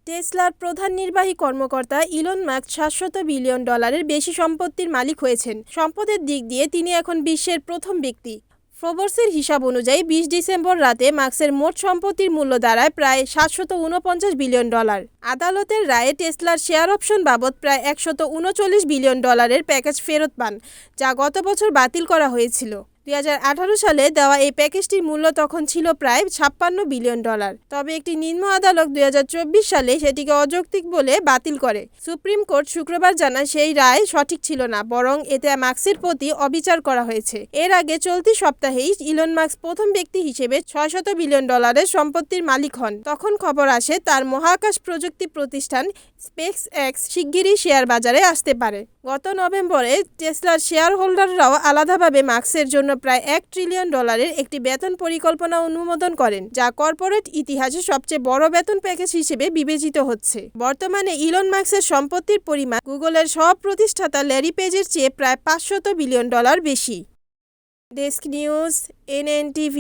টেসলার প্রধান নির্বাহী কর্মকর্তা ইলন মাস্ক $700 বিলিয়ন বেশি সম্পত্তির মালিক হয়েছেন। সম্পদের দিক দিয়ে তিনি এখন বিশ্বের প্রথম ব্যক্তি। ফোর্বসের হিসাব অনুযায়ী 20 ডিসেম্বর রাতে মাস্কের মোট সম্পত্তির মূল্য দাঁড়ায় প্রায় $749 বিলিয়ন। আদালতের রায়ে টেসলার শেয়ার অপশন বাবদ প্রায় $139 বিলিয়ন প্যাকেজ ফেরত পান, যা গত বছর বাতিল করা হয়েছিল। 2018 সালে দেওয়া এই প্যাকেজটির মূল্য তখন ছিল প্রায় $56 বিলিয়ন। তবে একটি নিম্ন আদালত 2024 সালে সেটিকে অযৌক্তিক বলে বাতিল করে। সুপ্রিম কোর্ট শুক্রবার জানায় সেই রায় সঠিক ছিল না, বরং এতে মাস্কের প্রতি অবিচার করা হয়েছে। এর আগে চলতি সপ্তাহেই ইলন মাস্ক প্রথম ব্যক্তি হিসেবে $600 বিলিয়ন সম্পত্তির মালিক হন। তখন খবর আসে তার মহাকাশ প্রযুক্তি প্রতিষ্ঠান স্পেস এক্স শিগগিরই শেয়ার বাজারে আসতে পারে। গত নভেম্বরে টেসলার শেয়ার হোল্ডাররাও আলাদাভাবে মাস্কের জন্য প্রায় $1 ট্রিলিয়ন একটি বেতন পরিকল্পনা অনুমোদন করেন, যা কর্পোরেট ইতিহাসে সবচেয়ে বড় বেতন প্যাকেজ হিসেবে বিবেচিত হচ্ছে। বর্তমানে ইলন মাস্কের সম্পত্তির পরিমাণ গুগলের সহ প্রতিষ্ঠাতা ল্যারি পেজের চেয়ে প্রায় $500 বিলিয়ন বেশি। Desk news, NNTV।